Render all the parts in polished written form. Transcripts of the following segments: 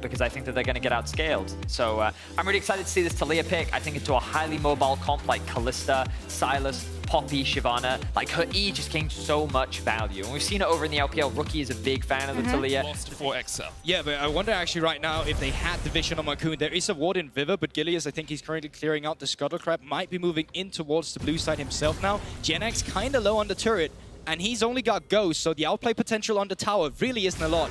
because I think that they're going to get outscaled. So I'm really excited to see this Taliyah pick. I think into a highly mobile comp like Kalista, Sylas, Poppy, Shyvana. Like, her E just gains so much value. And we've seen it over in the LPL. Rookie is a big fan of the Taliyah. Lost for XL. Yeah, but I wonder actually right now if they had the vision on Marcoon. There is a ward in Viva, but Gilius, I think he's currently clearing out the Scuttle Crab, might be moving in towards the blue side himself now. Genax kind of low on the turret, and he's only got Ghost, so the outplay potential on the tower really isn't a lot.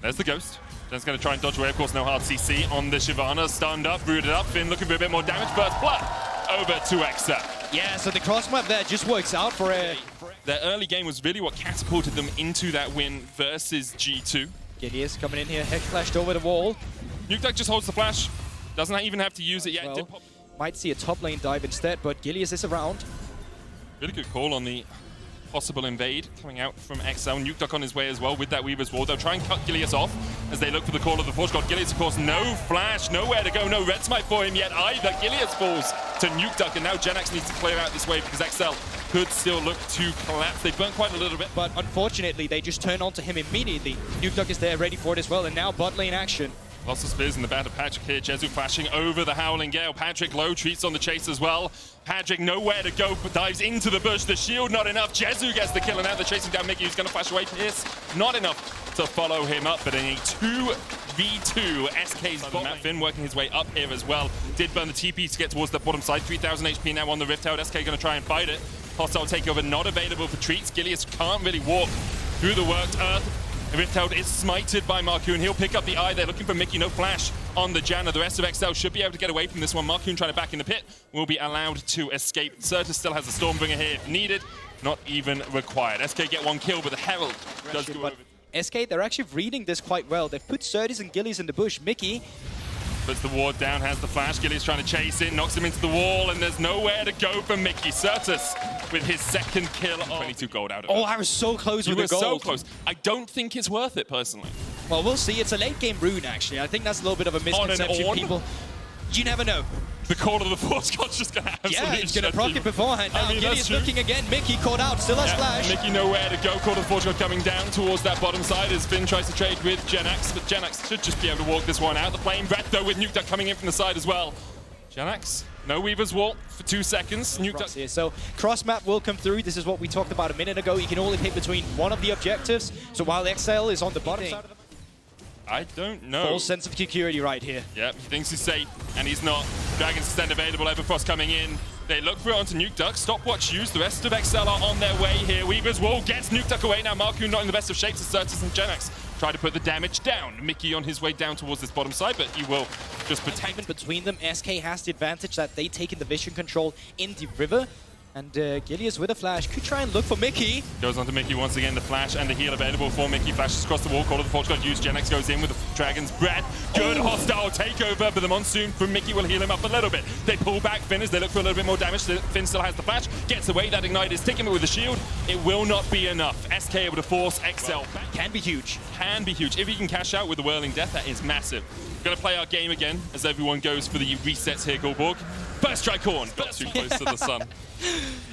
There's the Ghost. Jen's going to try and dodge away. Of course, no hard CC on the Shyvana. Stunned up, rooted up. Finn looking for a bit more damage. First blood over to XL. Yeah, so the cross map there just works out for a... Their early game was really what catapulted them into that win versus G2. Gilius coming in here, hex flashed over the wall. Nukeduck just holds the flash. Doesn't even have to use it yet. Well, might see a top lane dive instead, but Gilius is around. Really good call on the possible invade coming out from XL. Nukeduck on his way as well with that Weaver's Ward. They'll try and cut Gilius off as they look for the call of the Forge God. Gilius, of course, no flash, nowhere to go, no red smite for him yet either. Gilius falls to Nukeduck, and now Genax needs to clear out this wave because XL could still look to collapse. They've burnt quite a little bit. But unfortunately, they just turn onto him immediately. Nukeduck is there ready for it as well, and now bot lane action. Lots of spears in the back of Patrick here. Jezu flashing over the Howling Gale. Patrick low treats on the chase as well. Patrick nowhere to go, but dives into the bush. The shield not enough. Jezu gets the kill, and now they're chasing down Mickey, who's going to flash away. Pierce not enough to follow him up, but in a 2v2, SK's bot. Matt Finn working his way up here as well. Did burn the TP to get towards the bottom side. 3,000 HP now on the Rift Herald. SK going to try and fight it. Hostile takeover not available for treats. Gilius can't really walk through the worked earth. Rift Herald is smited by Marcoon. He'll pick up the eye. They're looking for Mickey. No flash on the Janna. The rest of XL should be able to get away from this one. Marcoon trying to back in the pit will be allowed to escape. Certus still has a Stormbringer here if needed. Not even required. SK get one kill, but the Herald does go over. SK, they're actually reading this quite well. They've put Certus and Gilius in the bush. Mickey puts the ward down, has the flash. Gilius trying to chase in, knocks him into the wall, and there's nowhere to go for Mickey. Certus with his second kill. 22 gold out of it. Oh, I was so close with the gold. You were so close. I don't think it's worth it, personally. Well, we'll see. It's a late game rune, actually. I think that's a little bit of a misconception. People, you never know. The call of the Force God's just going to absolutely Yeah, he's going to proc it beforehand. Now, Gilius looking again. Mickey caught out, still has flash. Mickey nowhere to go. Call of the Force God coming down towards that bottom side as Finn tries to trade with Genax, but Genax should just be able to walk this one out. The flame breath, though, with Nukeduck coming in from the side as well. Genax, no Weaver's Wall for 2 seconds. Nukeduck here. So cross map will come through. This is what we talked about a minute ago. You can only pick between one of the objectives. So while XL is on the bottom side of the I don't know. Full sense of security right here. Yep, he thinks he's safe, and he's not. Dragon's Ascend available, Everfrost coming in. They look for it onto Nukeduck. Stopwatch used. The rest of XL are on their way here. Weaver's Wall gets Nukeduck away. Now Marcoon not in the best of shapes as Certus and Genax try to put the damage down. Mickey on his way down towards this bottom side, but he will just protect. Between them, SK has the advantage that they taken the vision control in the river. And Gilius with a flash could try and look for Mickey. Goes on to Mickey once again, the flash and the heal available for Mickey. Flashes across the wall, Call of the Forge God used. Genax goes in with the Dragon's Breath. Good hostile takeover, but the Monsoon from Mickey will heal him up a little bit. They pull back Finn as they look for a little bit more damage. Finn still has the flash, gets away, that ignite is sticking it with the shield. It will not be enough. SK able to force XL back. Can be huge. Can be huge. If he can cash out with the Whirling Death, that is massive. We're going to play our game again as everyone goes for the resets here, Gulborg. Burst Tricorn, got too close to the sun.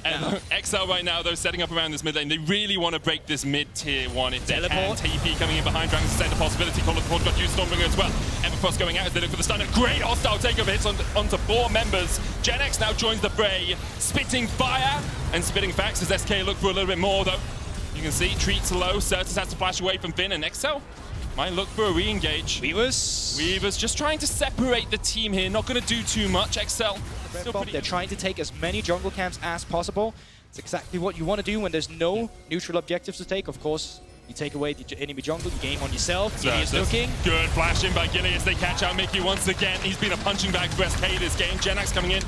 And XL right now, though, setting up around this mid lane. They really want to break this mid-tier one if they can. TP coming in behind Dragon's Ascend, a possibility. Call of the Forge got used, Stormbringer as well. Everfrost going out as they look for the stun. A great hostile takeover hits onto 4 members. Genax now joins the fray, spitting fire and spitting facts as SK look for a little bit more, though. You can see, treats low. Certus has to flash away from Finn, and XL might look for a re-engage. Weavers just trying to separate the team here. Not going to do too much. XL. They're trying to take as many jungle camps as possible. It's exactly what you want to do when there's no neutral objectives to take. Of course, you take away the enemy jungle, you game on yourself. Gilius looking. Good flash in by Gilius. They catch out Mickey once again. He's been a punching bag for SK this game. Genax coming in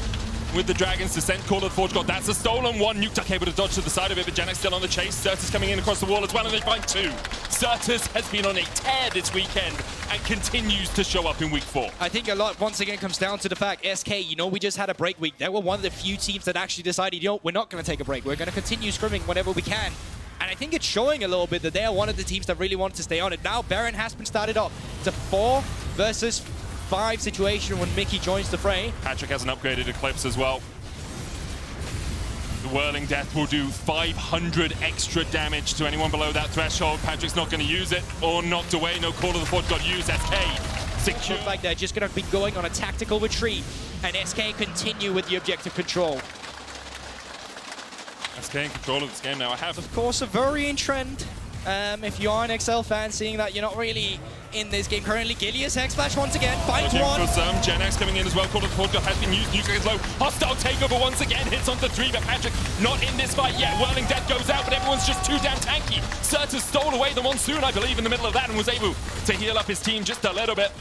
with the Dragon's Descent, Call of the Forge God. That's a stolen one. Nukeduck able to dodge to the side of it, but Genax still on the chase. Certus coming in across the wall as well, and they find 2. Certus has been on a tear this weekend and continues to show up in week 4. I think a lot, once again, comes down to the fact, SK, we just had a break week. They were one of the few teams that actually decided, we're not going to take a break. We're going to continue scrimming whenever we can. And I think it's showing a little bit that they are one of the teams that really wanted to stay on it. Now, Baron has been started up. It's a 4 versus 5 situation when Mickey joins the fray. Patrick has an upgraded Eclipse as well. The Whirling Death will do 500 extra damage to anyone below that threshold. Patrick's not going to use it, or knocked away. No Call of the Forge got used. SK secure. Looks like they're just going to be going on a tactical retreat, and SK continue with the objective control. SK in control of this game now. Of course, a worrying trend. If you are an XL fan, seeing that you're not really in this game currently. Gilius, X-Flash once again, finds one. Gen X coming in as well. Call of the Forge has been used. Nuke is low. Hostile takeover once again. Hits onto 3, but Patrick not in this fight yet. Whirling Death goes out, but everyone's just too damn tanky. Certus stole away the Monsoon, I believe, in the middle of that, and was able to heal up his team just a little bit.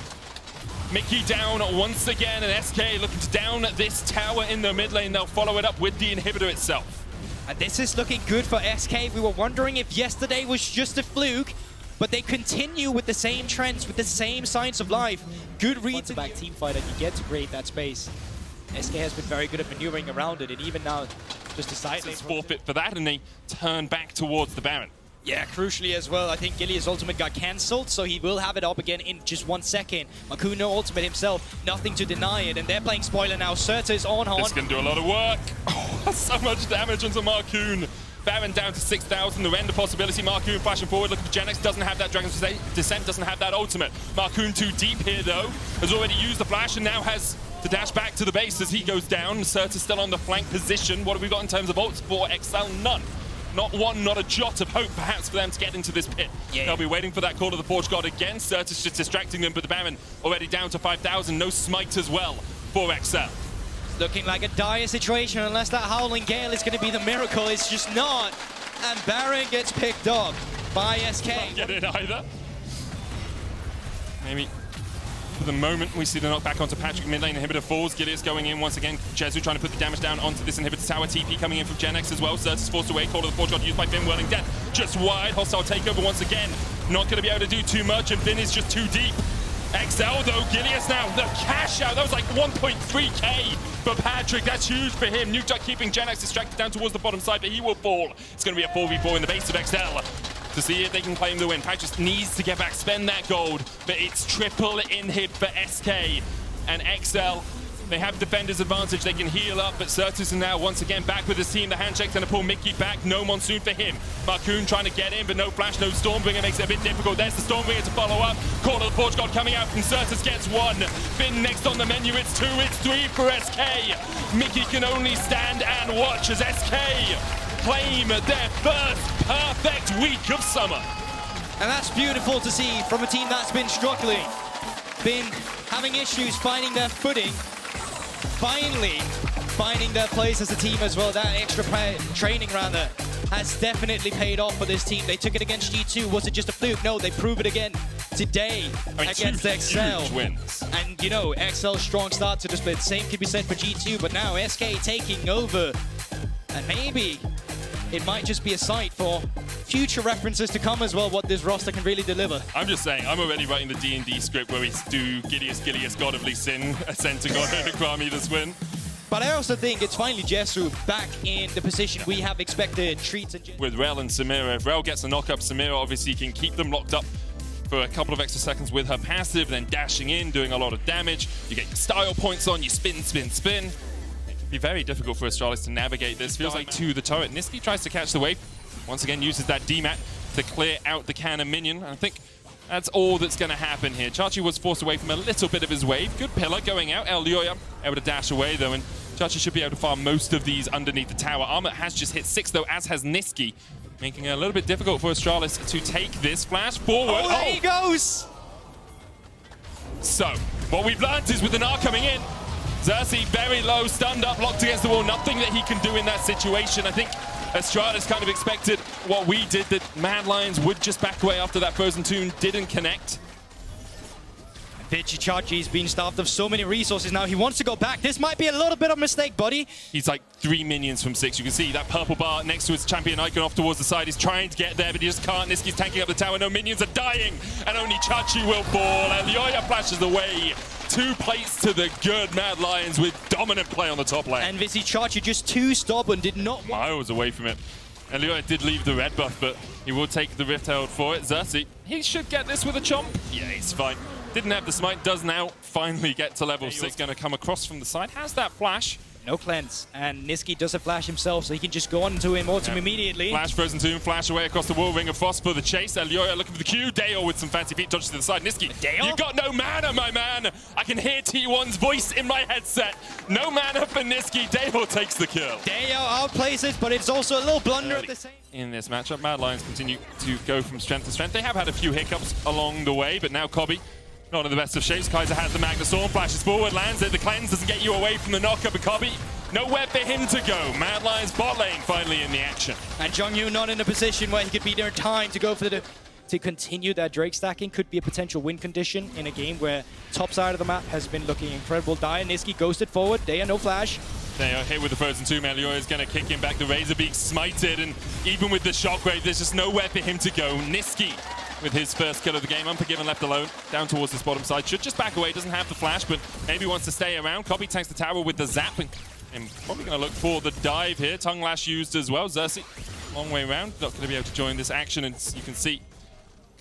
Mickey down once again, and SK looking to down this tower in the mid lane. They'll follow it up with the inhibitor itself. And this is looking good for SK. We were wondering if yesterday was just a fluke, but they continue with the same trends, with the same signs of life. Good reads back team fight, and you get to create that space. SK has been very good at maneuvering around it, and even now, just a side lane. Forfeit for that, and they turn back towards the Baron. Yeah, crucially as well, I think Gilius' ultimate got cancelled, so he will have it up again in just 1 second. Maku no ultimate himself, nothing to deny it, and they're playing spoiler now. Certus on Han. This can do a lot of work. Oh, so much damage onto Marcoon. Baron down to 6,000, the render possibility. Marcoon flashing forward, looking for Gen X, doesn't have that Dragon's Descent, doesn't have that ultimate. Marcoon too deep here though, has already used the flash and now has to dash back to the base as he goes down. Certus still on the flank position. What have we got in terms of ults for XL? None. Not one, not a jot of hope, perhaps, for them to get into this pit. Yeah. They'll be waiting for that Call of the Forge God again. Certus just distracting them, but the Baron already down to 5,000. No smite as well for XL. Looking like a dire situation, unless that Howling Gale is going to be the miracle. It's just not. And Baron gets picked up by SK. Can't get it either. Maybe for the moment, we see the knockback onto Patrick. Mid lane inhibitor falls. Gilius going in once again. Jezu trying to put the damage down onto this inhibitor tower. TP coming in from Gen X as well. Certus forced away. Call of the Forge God used by Finn. Whirling Death just wide. Hostile takeover once again. Not going to be able to do too much, and Finn is just too deep. XL though, Gilius now, the cash out. That was like 1.3k for Patrick. That's huge for him. Nuke keeping Gen X distracted down towards the bottom side, but he will fall. It's going to be a 4v4 in the base of XL to see if they can claim the win. Patrick just needs to get back, spend that gold, but it's triple inhib for SK and XL. They have defender's advantage, they can heal up, but Certus is now once again back with his team. The handshake's going to pull Mickey back, no Monsoon for him. Marcoon trying to get in, but no flash, no Stormbringer, makes it a bit difficult. There's the Stormbringer to follow up. Call of the Forge God coming out from Certus, gets 1. Finn next on the menu, it's 2, it's 3 for SK. Mickey can only stand and watch as SK claim their first perfect week of summer. And that's beautiful to see from a team that's been struggling, been having issues finding their footing, finally finding their place as a team as well. That extra training rather has definitely paid off for this team. They took it against G2. Was it just a fluke? No, they prove it again today against XL. Wins. And you know, XL strong start to the split. Same can be said for G2, but now SK taking over. And maybe it might just be a sight for future references to come as well, what this roster can really deliver. I'm just saying, I'm already writing the D&D script where we do Gilius, God of Lee Sin, Ascent to God, Kwame this win. But I also think it's finally Jesu back in the position we have expected. Treats and with Rel and Samira. If Rel gets a knock-up, Samira obviously can keep them locked up for a couple of extra seconds with her passive, then dashing in, doing a lot of damage. You get your style points on, you spin, spin, spin. It can be very difficult for Astralis to navigate this. Feels like to the turret. Nisqy tries to catch the wave. Once again, uses that DMAT to clear out the cannon minion. I think that's all that's going to happen here. Chachi was forced away from a little bit of his wave. Good pillar going out. El Lioya able to dash away, though, and Chachi should be able to farm most of these underneath the tower. Armor has just hit 6, though, as has Nisqy, making it a little bit difficult for Astralis to take this flash forward. Oh, there he goes! So, what we've learned is with the Gnar coming in, Xerxes very low, stunned up, locked against the wall. Nothing that he can do in that situation. I think Astralis kind of expected what we did, that Mad Lions would just back away after that Frozen Tomb didn't connect. Chachi's been starved of so many resources now. He wants to go back. This might be a little bit of a mistake, buddy. He's like 3 minions from 6. You can see that purple bar next to his champion icon off towards the side. He's trying to get there, but he just can't. Nisqy's tanking up the tower. No minions are dying, and only Chachi will fall. And Lioya flashes away. 2 plates to the good Mad Lions with dominant play on the top lane. And Chachi just too stubborn, did not want... Miles away from it. And Lioya did leave the red buff, but he will take the Rift Herald for it. Xerxes, he should get this with a chomp. Yeah, he's fine. Didn't have the smite, does now finally get to level 6. Going to come across from the side. Has that flash. No cleanse, and Niski does a flash himself, so he can just go on to Immortum immediately. Flash, Frozen Tomb, flash away across the wall, Ring of Frost for the chase. Elioya looking for the Q. Dale with some fancy feet, dodges to the side. Niski, Dale? you got no mana, my man. I can hear T1's voice in my headset. No mana for Niski. Dale takes the kill. Dale outplays it, but it's also a little blunder at the same. In this matchup, Mad Lions continue to go from strength to strength. They have had a few hiccups along the way, but now Cobby, not in the best of shapes. Kaiser has the Magna Storm, flashes forward, lands it. The cleanse doesn't get you away from the knockup, and Cobby, nowhere for him to go. Mad Lions bot lane finally in the action. And Jonghyun not in a position where he could be there in time to go for to continue that Drake stacking. Could be a potential win condition in a game where top side of the map has been looking incredible. Dire, Niski ghosted forward. Daya no flash. They are hit with the Frozen Tomb. Elioya is going to kick him back. The Razorbeak smited, and even with the Shockwave, there's just nowhere for him to go. Niski with his first kill of the game. Unforgiven left alone, down towards this bottom side. Should just back away, doesn't have the flash, but maybe wants to stay around. Cobby tanks the tower with the zap, and probably going to look for the dive here. Tongue Lash used as well. Xerxes, long way around, not going to be able to join this action, and you can see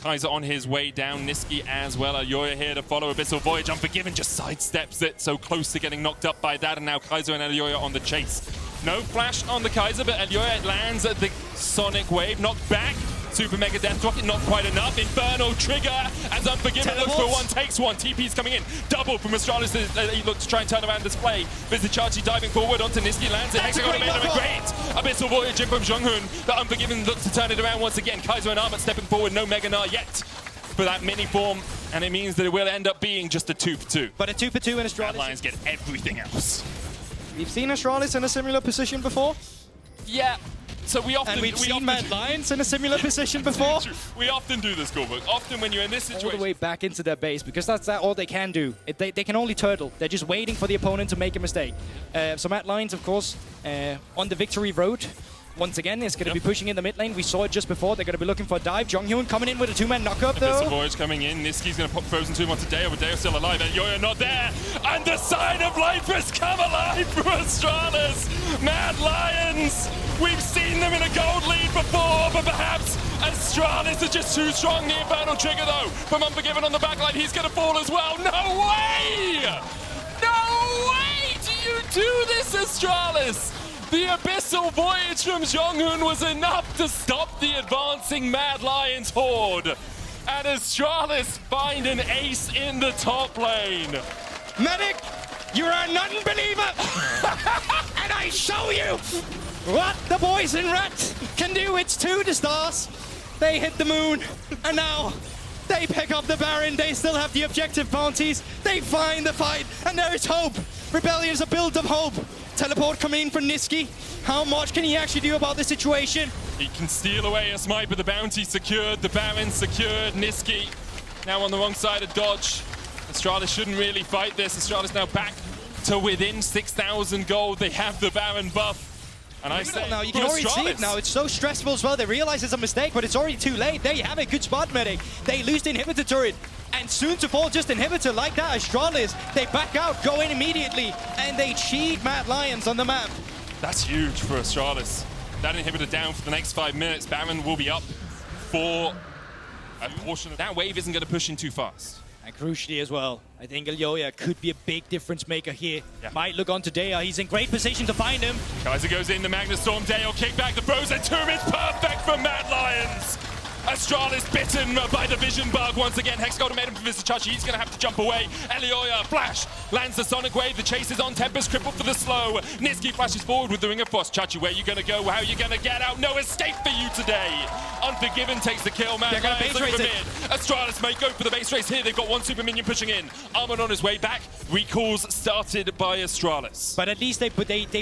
Kaiser on his way down, Niski as well. Elioya here to follow Abyssal Voyage. Unforgiven just sidesteps it, so close to getting knocked up by that, and now Kaiser and Elioya on the chase. No flash on the Kaiser, but Elioya lands at the Sonic Wave, knocked back. Super Mega Death Rocket, not quite enough. Infernal Trigger as Unforgiven looks for one, takes one. TP's coming in. Double from Astralis. He looks to try and turn around this play. Vizichachi diving forward onto Niski, lands it. Hexagon made him a great Abyssal Voyage in from Jonghyun. The Unforgiven looks to turn it around once again. Kaiser and Armut stepping forward. No Mega Gnar yet for that mini form. And it means that it will end up being just a 2-for-2. But a 2-for-2 in Astralis. Mad Lions get everything else. We've seen Astralis in a similar position before. Yeah. So we often, and we've seen Mad Lions in a similar position before. We often do this, Goldberg. Often when you're in this situation. All the way back into their base, because that's all they can do. They can only turtle. They're just waiting for the opponent to make a mistake. So Mad Lions, of course, on the victory road. Once again, is going to be pushing in the mid lane. We saw it just before. They're going to be looking for a dive. Jonghyun coming in with a two-man knockup, though. Abyssal Voyage coming in. Niski's going to pop Frozen Tomb onto Deo, but Deo's still alive. Elioya not there. And the sign of life has come alive for Astralis. Mad Lions. We've seen them in a gold lead before, but perhaps Astralis is just too strong. The Infernal Trigger, though, from Unforgiven on the backline. He's going to fall as well. No way! No way do you do this, Astralis! The Abyssal Voyage from Jonghyun was enough to stop the advancing Mad Lions horde. And Astralis find an ace in the top lane. Medic, you are an unbeliever! And I show you what the boys in Rat can do. It's 2 to stars. They hit the moon, and now they pick up the Baron. They still have the objective bounties. They find the fight, and there is hope. Rebellion is a build of hope. Teleport coming in from Niski. How much can he actually do about the situation? He can steal away a smite, but the bounty secured, the Baron secured. Niski now on the wrong side of dodge. Astralis shouldn't really fight this. Astralis now back to within 6,000 gold. They have the Baron buff. And I say, now you can already see it now. It's so stressful as well. They realize it's a mistake, but it's already too late. They have a good spot, Medic. They lose the inhibitor turret. And soon to fall just inhibitor like that, Astralis. They back out, go in immediately, and they cheat Mad Lions on the map. That's huge for Astralis. That inhibitor down for the next 5 minutes. Baron will be up for a portion of that wave. Isn't going to push in too fast. And crucially as well, I think Elioya could be a big difference maker here. Yeah. Might look onto Daya. He's in great position to find him. Kaiser goes in, the Magna Storm. Dale kick back the Frozen Tomb. It's perfect for Mad Lions. Astralis bitten by the vision bug once again. Hexagon made him for Vizichachi. He's going to have to jump away. Elioya, flash, lands the Sonic Wave. The chase is on. Tempest crippled for the slow. Niski flashes forward with the Ring of Frost. Chachi, where are you going to go? How are you going to get out? No escape for you today. Unforgiven takes the kill. Mad Lions looking for mid. Astralis may go for the base race here. They've got one super minion pushing in. Armut on his way back. Recalls started by Astralis. But at least they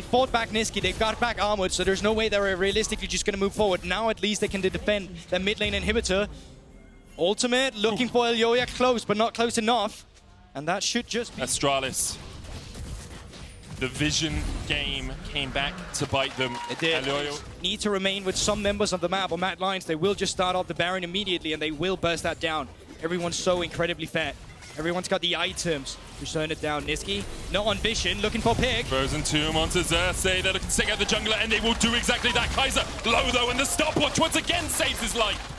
fought back Niski. They got back Armut, so there's no way they're realistically just going to move forward. Now at least they can defend the mid lane inhibitor. Ultimate looking for Elioya close, but not close enough. And that should just be... Astralis. The vision game came back to bite them. It did. Elioya Need to remain with some members of the map or Mad Lions. They will just start off the Baron immediately, and they will burst that down. Everyone's so incredibly fat. Everyone's got the items to turn it down. Niski, not on vision, looking for pick. Frozen Tomb onto Xerxes. They're looking to take out the jungler, and they will do exactly that. Kaiser low though, and the stopwatch once again saves his life.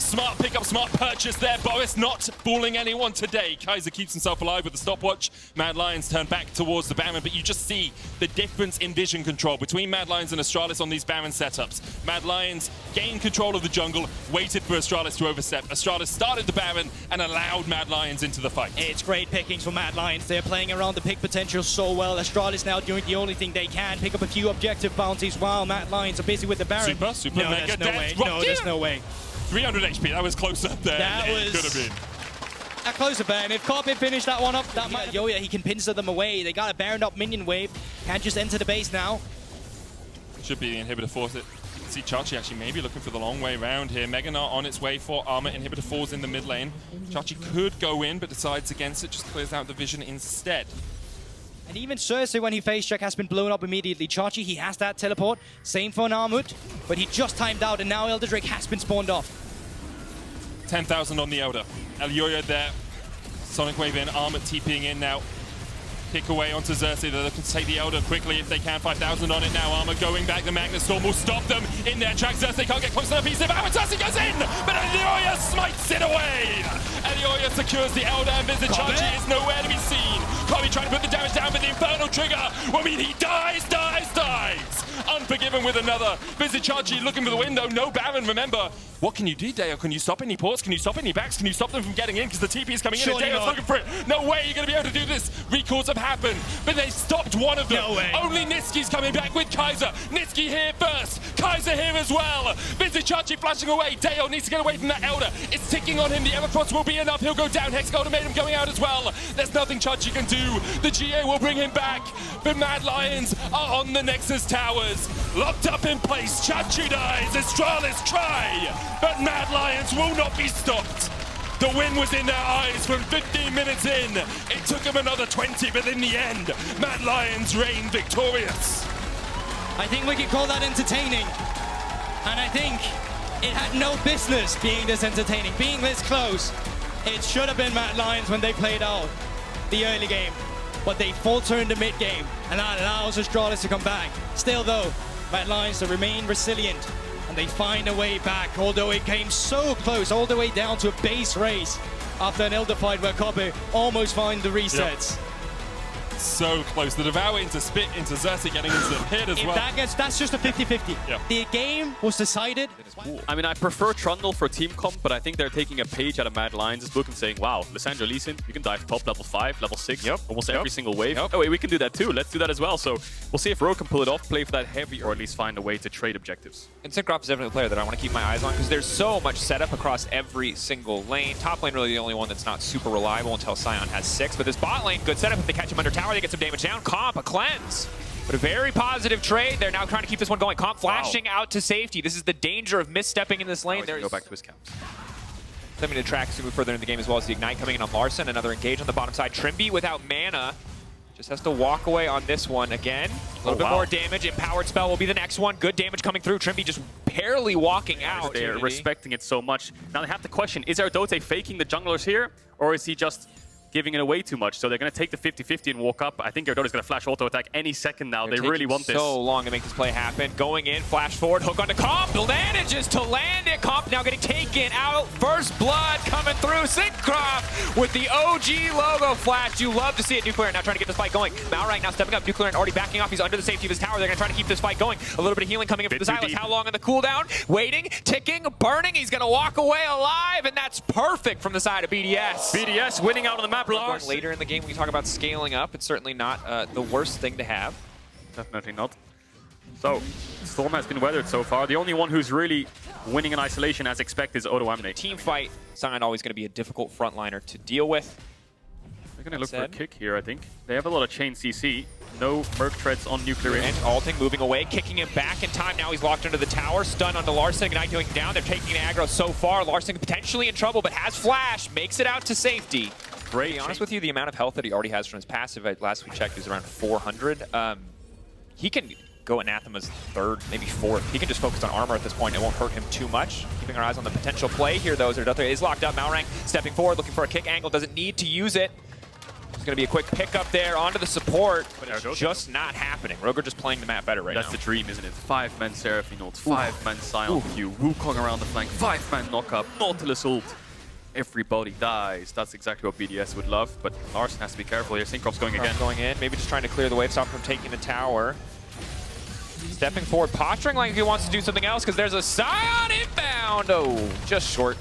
Smart pickup, smart purchase there. Boris not fooling anyone today. Kaiser keeps himself alive with the stopwatch. Mad Lions turn back towards the Baron, but you just see the difference in vision control between Mad Lions and Astralis on these Baron setups. Mad Lions gained control of the jungle, waited for Astralis to overstep. Astralis started the Baron and allowed Mad Lions into the fight. It's great pickings for Mad Lions. They're playing around the pick potential so well. Astralis now doing the only thing they can, pick up a few objective bounties while Mad Lions are busy with the Baron. Super no, mega there's no death. way. No, there's no way. 300 HP, that was close up there. That it was could have been. a closer Baron. If Carpet finished that one up, that might... Yoya, he can pincer them away. They got a Baron up minion wave. Can't just enter the base now. Should be the inhibitor force. See Chachi actually maybe looking for the long way around here. Meganar on its way for armor. Inhibitor falls in the mid lane. Chachi could go in, but decides against it. Just clears out the vision instead. And even Cersei, when he face check, has been blown up immediately. Chachi, he has that teleport. Same for Narmut, but he just timed out, and now Elder Drake has been spawned off. 10,000 on the Elder. Elyoya there. Sonic Wave in, Armor TPing in now. Kick away onto Xerxes. They're looking to take the Elder quickly if they can. 5,000 on it now. Armor going back. The Magnet Storm will stop them in their tracks. Xerxes can't get close enough. He's about. Xerxes goes in, but Elyoya smites it away. Elyoya secures the Elder, and Vizichachi is nowhere to be seen. Kobe trying to put the damage down, but the Infernal Trigger will mean he dies. Unforgiven with another. Vizichachi looking for the window. No Baron, remember. What can you do, Deo? Can you stop any ports? Can you stop any backs? Can you stop them from getting in? Because the TP is coming in and Deo's looking for it. No way you're going to be able to do this. Recalls have happened, but they stopped one of them. No way. Only Niski's coming back with Kaiser. Niski here first. Kaiser here as well. Vizichachi flashing away. Deo needs to get away from that Elder. It's ticking on him. The Everfrost will be enough. He'll go down. Hex Ultimatum going out as well. There's nothing Chachi can do. The GA will bring him back. But Mad Lions are on the Nexus towers. Locked up in place. Chachi dies. Astralis try. But Mad Lions will not be stopped. The win was in their eyes from 15 minutes in. It took them another 20, but in the end, Mad Lions reign victorious. I think we can call that entertaining. And I think it had no business being this entertaining, being this close. It should have been Mad Lions when they played out the early game. But they falter in the mid game, and that allows Astralis to come back. Still though, Mad Lions to remain resilient, and they find a way back, although it came so close, all the way down to a base race after an Elder fight where Kobe almost found the resets. Yep. So close. The Devour into Spit, into Xerxes getting into the pit as well. That's just a 50-50. Yeah. The game was decided. I mean, I prefer Trundle for team comp, but I think they're taking a page out of Mad Lions' book and saying, wow, Lissandra Lee Sin, you can dive top level 5, level 6, almost every single wave. Oh wait, we can do that too. Let's do that as well. So we'll see if Rogue can pull it off, play for that heavy, or at least find a way to trade objectives. And Synchroff is definitely a player that I want to keep my eyes on because there's so much setup across every single lane. Top lane really the only one that's not super reliable until Sion has 6. But this bot lane, good setup. If they catch him under tower, they get some damage down. Comp, a cleanse. But a very positive trade. They're now trying to keep this one going. Comp flashing out to safety. This is the danger of misstepping in this lane. There's go back to his camps. Stepping to track to move further in the game as well as the Ignite coming in on Larson. Another engage on the bottom side. Trimby without mana. Just has to walk away on this one again. A little bit more damage. Empowered spell will be the next one. Good damage coming through. Trimby just barely walking out. They're respecting it so much. Now they have to question, is Ardote faking the junglers here? Or is he just giving it away too much? So they're going to take the 50-50 and walk up. I think Ardote is going to flash auto attack any second now. They really want this. So long to make this play happen. Going in, flash forward, hook onto Comp. Manages to land it. Comp now getting taken out. First blood coming through. Syncroft with the OG logo flash. You love to see it. Nuclear now trying to get this fight going. Malrang now stepping up. Nuclear already backing off. He's under the safety of his tower. They're going to try to keep this fight going. A little bit of healing coming in from the Silas. How long on the cooldown? Waiting, ticking, burning. He's going to walk away alive, and that's perfect from the side of BDS. BDS winning out on the map, Lars. Later in the game, when you talk about scaling up, it's certainly not the worst thing to have. Definitely not. So, Storm has been weathered so far. The only one who's really winning in isolation as expected is Odo Amne. Team fight, Sion always going to be a difficult frontliner to deal with. They're going to look for a kick here, I think. They have a lot of chain CC. No Merc Treads on Nuclear. And Alting moving away, kicking him back in time. Now he's locked into the tower. Stun onto Larson. Ignite going down. They're taking the aggro so far. Larson potentially in trouble, but has flash. Makes it out to safety. Great. To be honest with you, the amount of health that he already has from his passive, last we checked, is around 400. He can go Anathema's third, maybe fourth. He can just focus on armor at this point. It won't hurt him too much. Keeping our eyes on the potential play here, though. Zerdatha is locked up. Malrang stepping forward, looking for a kick angle. Doesn't need to use it. Just going to be a quick pickup there onto the support, but There it it's goes. just not happening. Rogue are just playing the map better right That's now. the dream, isn't it? 5-man Seraphine ult, 5-man Scion Q, Wukong around the flank, 5-man knock-up, Nautilus ult. Everybody dies. That's exactly what BDS would love, but Larson has to be careful here. Syncrop's going again. Going in, maybe just trying to clear the wave, stop him from taking the tower. Stepping forward, posturing like he wants to do something else because there's a Scion inbound. Oh, just short.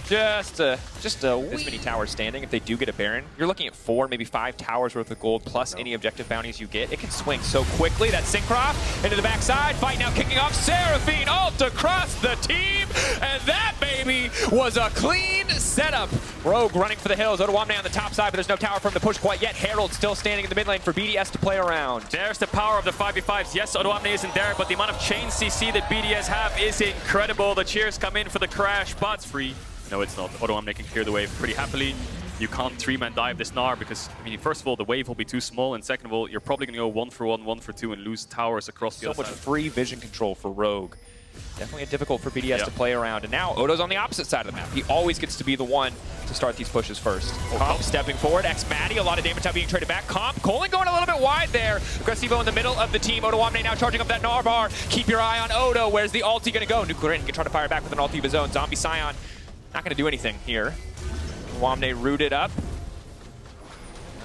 Just a this many towers standing. If they do get a Baron, you're looking at 4, maybe 5 towers worth of gold plus any objective bounties you get. It can swing so quickly. That's Syncroft into the backside. Fight now kicking off. Seraphine ult across the team. And that, baby, was a clean setup. Rogue running for the hills. Odoamne on the top side, but there's no tower for him to push quite yet. Herald still standing in the mid lane for BDS to play around. There's the power of the 5v5s. Yes, Odoamne isn't there, but the amount of chain CC that BDS have is incredible. The cheers come in for the crash, but it's free. No, it's not. Odoamne can clear the wave pretty happily. You can't 3-man dive this Gnar because, I mean, first of all, the wave will be too small, and second of all, you're probably going to go 1-for-1, 1-for-2, and lose towers across the So other much side. free vision control for Rogue. Definitely difficult for BDS to play around. And now Odo's on the opposite side of the map. He always gets to be the one to start these pushes first. Comp stepping forward. X-Matty, a lot of damage now being traded back. Comp, Colin going a little bit wide there. Aggressivo in the middle of the team. Odoamne now charging up that Gnar bar. Keep your eye on Odo. Where's the ulti going to go? Nuclear In can try to fire back with an ulti of his own. Zombie Scion not going to do anything here. Odoamne rooted up.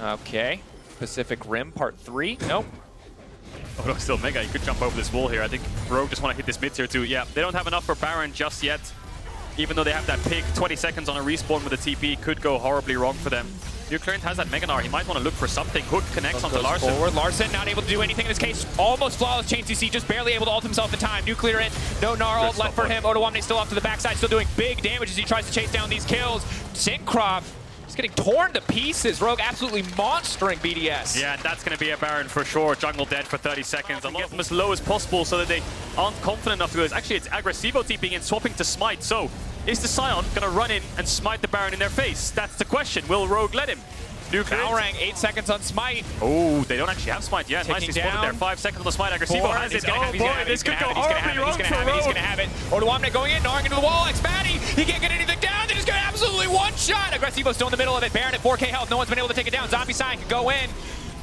Okay. Pacific Rim Part 3. Nope. Odo's still mega. He could jump over this wall here. I think Rogue just want to hit this mid tier too. Yeah, they don't have enough for Baron just yet. Even though they have that pick, 20 seconds on a respawn with a TP could go horribly wrong for them. Nuclear has that Mega Gnar. He might want to look for something. Hook connects onto Larson. Forward. Larson not able to do anything in this case. Almost flawless chain CC, just barely able to ult himself in time. Nuclear In, no Gnar ult left for him. Odoamne still off to the backside, still doing big damage as he tries to chase down these kills. Syncroft is getting torn to pieces. Rogue absolutely monstering BDS. Yeah, and that's going to be a Baron for sure. Jungle dead for 30 seconds. And get them as low as possible so that they aren't confident enough to do this. Actually, it's Aggressivo TPing and swapping to Smite. So, is the Scion going to run in and smite the Baron in their face? That's the question. Will Rogue let him? Valorang, 8 seconds on Smite. Oh, they don't actually have Smite yet. Nicely spotted there. 5 seconds on the Smite. Aggressivo has it. Oh boy, this could go horribly wrong for Rogue. He's gonna have it. Odoamne going in, gnawing into the wall. X-Matty, he can't get anything down. They just got absolutely one shot. Aggressivo still in the middle of it. Baron at 4k health. No one's been able to take it down. Zombie Scion can go in.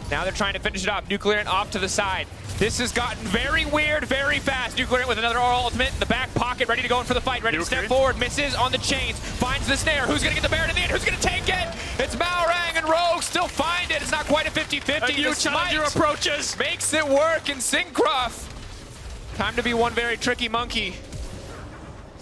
Now they're trying to finish it off. Nuclear In off to the side. This has gotten very weird very fast. Nuclear In with another ultimate in the back pocket, ready to go in for the fight, ready to step forward, misses on the chains, finds the snare. Who's gonna get the Baron in the end? Who's gonna take it? It's Valorang, and Rogue still find it. It's not quite a 50-50. A new challenger approaches. Makes it work in Syncroft. Time to be one very tricky monkey.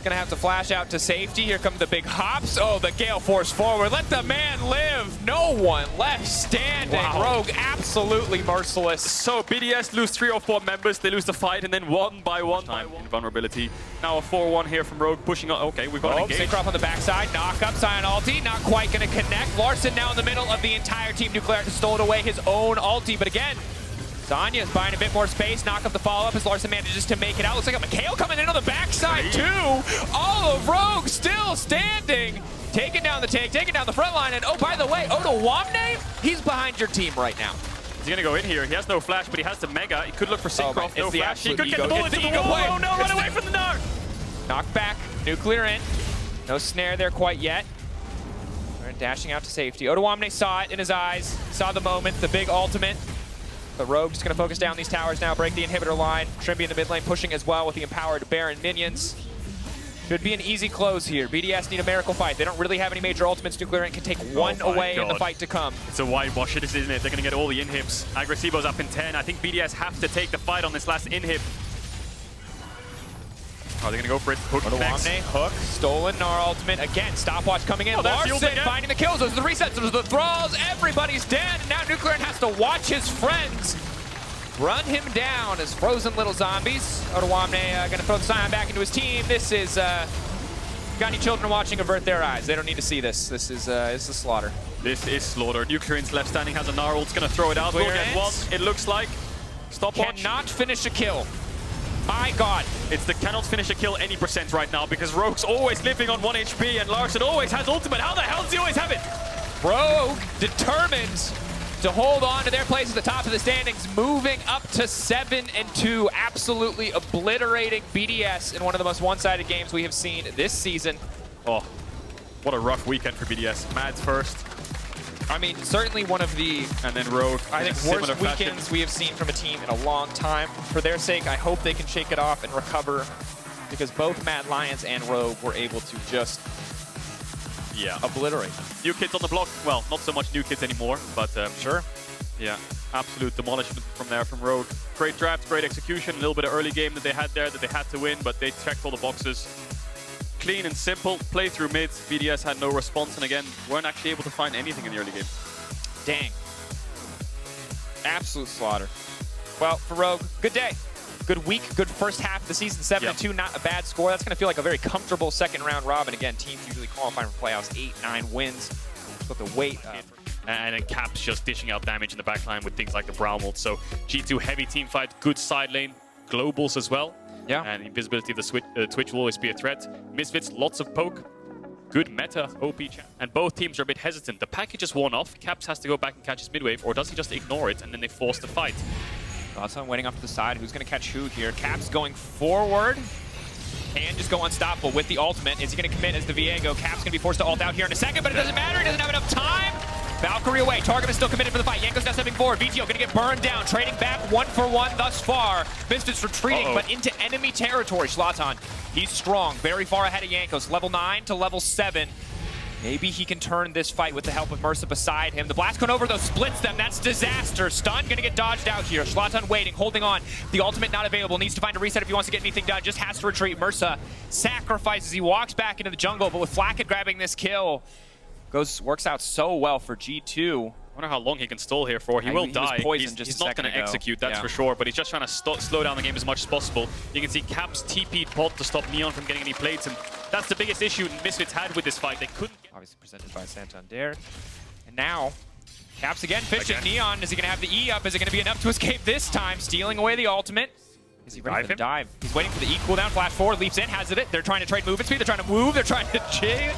Gonna have to flash out to safety. Here come the big hops. Oh, the Gale Force forward. Let the man live. No one left standing. Wow. Rogue absolutely merciless. So BDS lose 3 or 4 members. They lose the fight, and then one by one invulnerability. Now a 4-1 here from Rogue pushing on. Okay, we've got an engage. Syncroft on the backside. Knock up. Scion ulti. Not quite gonna connect. Larson now in the middle of the entire team. Nuclear has stolen away his own ulti, but again, Zanya's buying a bit more space. Knock up the follow-up as Larson manages to make it out. Looks like a McHale coming in on the backside too. All of Rogue still standing. Taking down the tank, taking down the front line. And oh, by the way, Odoamne, he's behind your team right now. He's gonna go in here. He has no flash, but he has the Mega. He could look for Syncroft. No flash. He could get the ball into the wall. Oh no, run away from the Gnar. Knock back. Nuclear In. No snare there quite yet. We're dashing out to safety. Odoamne saw it in his eyes. Saw the moment, the big ultimate. But Rogue just going to focus down these towers now, break the inhibitor line. Trimby in the mid lane pushing as well with the empowered Baron minions. Should be an easy close here. BDS need a miracle fight. They don't really have any major ultimates. Nuclear In can take one away in the fight to come. It's a whitewash, isn't it? They're going to get all the inhibs. Aggressivo's up in 10. I think BDS have to take the fight on this last inhib. Are they going to go for it? Hook next. Odoamne, hook, stolen, Gnar ultimate. Again, stopwatch coming in. Oh, Larson finding the kills. Those are the resets. Those are the thralls. Everybody's dead. And now Nuclear In has to watch his friends run him down as frozen little zombies. Odoamne going to throw the Scion back into his team. This is, got any children watching, avert their eyes. They don't need to see this. This is a slaughter. This is slaughter. Nuclear In's left standing has a Gnar ult. It's going to throw it out. We'll get one, it looks like. Stopwatch. Cannot finish a kill. My God. It's the cannot finish a kill any % right now because Rogue's always living on 1 HP and Larson always has ultimate. How the hell does he always have it? Rogue determined to hold on to their place at the top of the standings, moving up to 7-2, absolutely obliterating BDS in one of the most one-sided games we have seen this season. Oh, what a rough weekend for BDS. Mads first, I mean, certainly one of the, And then Rogue. I in a think, similar worst fashion. weekends we have seen from a team in a long time. For their sake, I hope they can shake it off and recover, because both Mad Lions and Rogue were able to just obliterate them. New kids on the block. Well, not so much new kids anymore, but Sure. yeah, absolute demolishment from there from Rogue. Great draft, great execution, a little bit of early game that they had there that they had to win, but they checked all the boxes. Clean and simple, play through mid. BDS had no response, and again, weren't actually able to find anything in the early game. Dang. Absolute slaughter. Well, for Rogue, good day. Good week, good first half of the season. 7-2, not a bad score. That's going to feel like a very comfortable second round robin. Again, teams usually qualifying for playoffs, 8-9 wins. Just have to wait. And then Caps just dishing out damage in the backline with things like the Brownwald. So G2 heavy team fight, good side lane, globals as well. Yeah. And invisibility of the Twitch will always be a threat. Misfits, lots of poke. Good meta, OP champ. And both teams are a bit hesitant. The package is worn off. Caps has to go back and catch his mid-wave, or does he just ignore it and then they force the fight? Godson waiting off to the side. Who's going to catch who here? Caps going forward and just go unstoppable with the ultimate. Is he going to commit as the Viego? Caps going to be forced to ult out here in a second, but it doesn't matter. He doesn't have enough time. Valkyrie away. Targum is still committed for the fight. Yanko's now stepping forward. VTO going to get burned down. Trading back 1-for-1 thus far. Misfits retreating, but into enemy territory. Zlatan, he's strong. Very far ahead of Yankos. Level 9 to level 7. Maybe he can turn this fight with the help of Mersa beside him. The blast going over, though, splits them. That's disaster. Stun going to get dodged out here. Zlatan waiting, holding on. The ultimate not available. Needs to find a reset if he wants to get anything done. Just has to retreat. Mersa sacrifices. He walks back into the jungle, but with Flacket grabbing this kill, works out so well for G2. I wonder how long he can stall here for. He will die. He's not going to execute, that's for sure, but he's just trying to slow down the game as much as possible. You can see Caps TP'd bot to stop Neon from getting any plates, and that's the biggest issue Misfits had with this fight. They couldn't get... Obviously presented by Santander. And now, Caps again fishing. Neon, is he going to have the E up? Is it going to be enough to escape this time? Stealing away the ultimate. Is he ready for the dive? He's waiting for the E cooldown. Flash forward, leaps in, has it. They're trying to trade movement speed. They're trying to move. They're trying to jig.